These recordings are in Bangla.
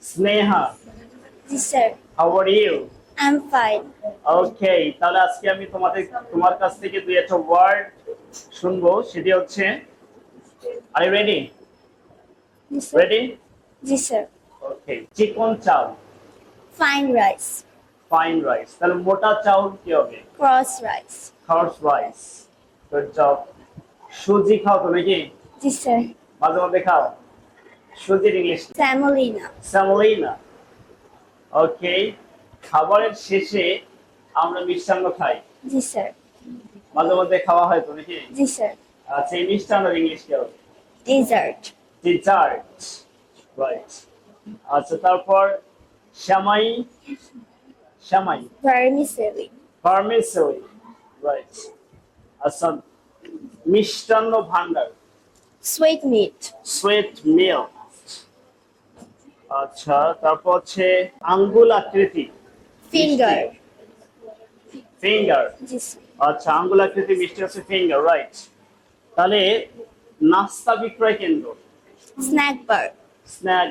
Sneha, Yes, sir. How are you? I'm fine. Okay, তাহলে আজকে আমি তোমার কাছ থেকে দুই একটা ওয়ার্ড শুনবো, সেটি হচ্ছে are you ready? Yes, sir. Ready? Yes, sir. Okay, চিকন চাল, Fine rice. Fine rice. তাহলে মোটা চাউল কি হবে? Cross rice. Horse rice. Good job. সুজি খাও তো নাকি? Yes, sir. মাঝে মধ্যে খাও? সুজির ইংলিশ Semolina. সেমোলিনা। ওকে, খাবারের শেষে আমরা মিষ্টান্ন খাই, Yes, sir. মাঝে মধ্যে খাওয়া হয় তো নাকি? Yes, sir. আচ্ছা, এই মিষ্টান্নের ইংলিশ কি হবে? Dessert. Dessert, right. আচ্ছা, তারপর শ্যামাই, শ্যামাই, Vermicelli. Vermicelli, right. আচ্ছা, মিষ্টান্ন ভান্ডার, Sweet meat. Sweet meal. আচ্ছা, তারপর হচ্ছে আঙ্গুল আকৃতি, Finger. ফিঙ্গার। Yes, sir. আচ্ছা, আঙ্গুল আকৃতি মিষ্টি হচ্ছে ফিঙ্গার, রাইট। তাহলে নাস্তা বিক্রয় কেন্দ্র, Snack bar. স্ন্যাক।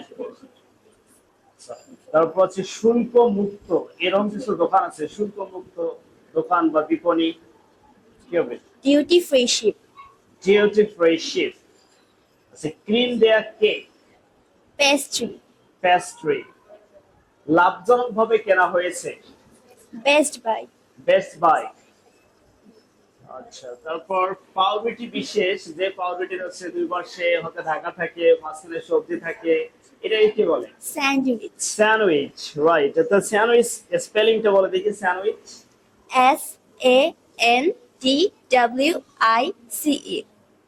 তারপর হচ্ছে শুল্ক মুক্ত, এরকম কিছু দোকান আছে, শুল্ক মুক্ত দোকান বা বিপণী কি হবে? Duty free ship. Duty free ship. আচ্ছা, ক্রিম দেয়া কেক, Pastry. পেস্ট্রি। লাভজনক ভাবে কেনা হয়েছে, Best buy. Best by. আচ্ছা, তারপর পাউরুটি বিশেষ, যে পাউরুটির হচ্ছে দুই পাশে হতে ঢাকা থাকে, মাঝখানে সবজি থাকে, এটাই কি বলে? Sandwich. Sandwich, right. তো স্যান্ডউইচ স্পেলিংটা বলে দেখি, স্যান্ডউইচ। Sandwiche.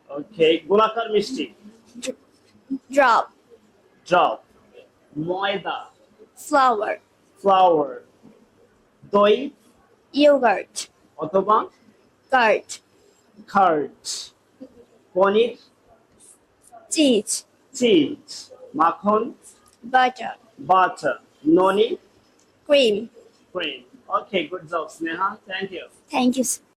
ওকে, গোলাকার মিষ্টি, Drop. ড্রপ। ময়দা, Flour. ফ্লাওয়ার। দই Yogurt. অথবা Curd. কার্ড। পনির, Cheese. চিজ। মাখন, Butter. বাটার। ননি, Cream. Cream. Okay, good job Sneha, thank you. Thank you, sir.